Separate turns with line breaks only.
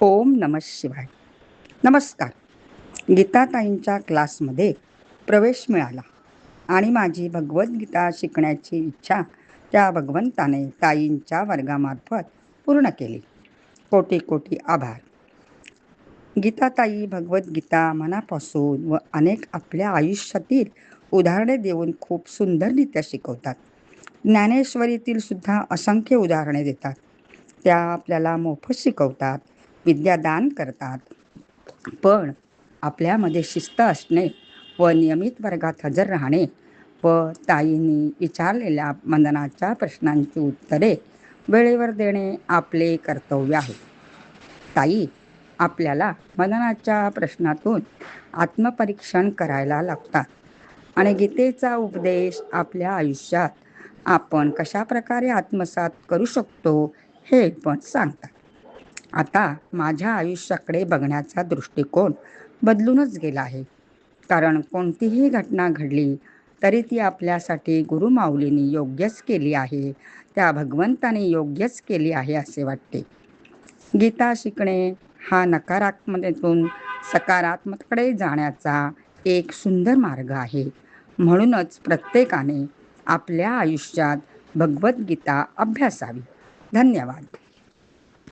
ओम नमः शिवाय. नमस्कार. गीताताईंच्या क्लासमध्ये प्रवेश मिळाला आणि माझी भगवद्गीता शिकण्याची इच्छा त्या भगवंताने ताईंच्या वर्गामार्फत पूर्ण केली. कोटी कोटी आभार. गीताताई भगवद्गीता मनापासून व अनेक आपल्या आयुष्यातील उदाहरणे देऊन खूप सुंदररित्या शिकवतात. ज्ञानेश्वरीतील सुद्धा असंख्य उदाहरणे देतात. त्या आपल्याला मोफत शिकवतात, विद्यादान करतात. पण आपल्यामध्ये शिस्त असणे व नियमित वर्गात हजर राहणे व ताईंनी विचारलेल्या मनाच्या प्रश्नांची उत्तरे वेळेवर देणे आपले कर्तव्य आहे. ताई आपल्याला मनाच्या प्रश्नातून आत्मपरीक्षण करायला लागतात आणि गीतेचा उपदेश आपल्या आयुष्यात आपण कशा प्रकारे आत्मसात करू शकतो हे पण सांगतात. आता माझ्या आयुष्याकडे बघण्याचा दृष्टिकोन बदलूनच गेला आहे. कारण कोणतीही घटना घडली तरी ती आपल्यासाठी गुरुमाऊलींनी योग्यच केली आहे, त्या भगवंताने योग्यच केली आहे असे वाटते. गीता शिकणे हा नकारात्मकतेतून सकारात्मकतेकडे जाण्याचा एक सुंदर मार्ग आहे. म्हणूनच प्रत्येकाने आपल्या आयुष्यात भगवद्गीता अभ्यासावी. धन्यवाद.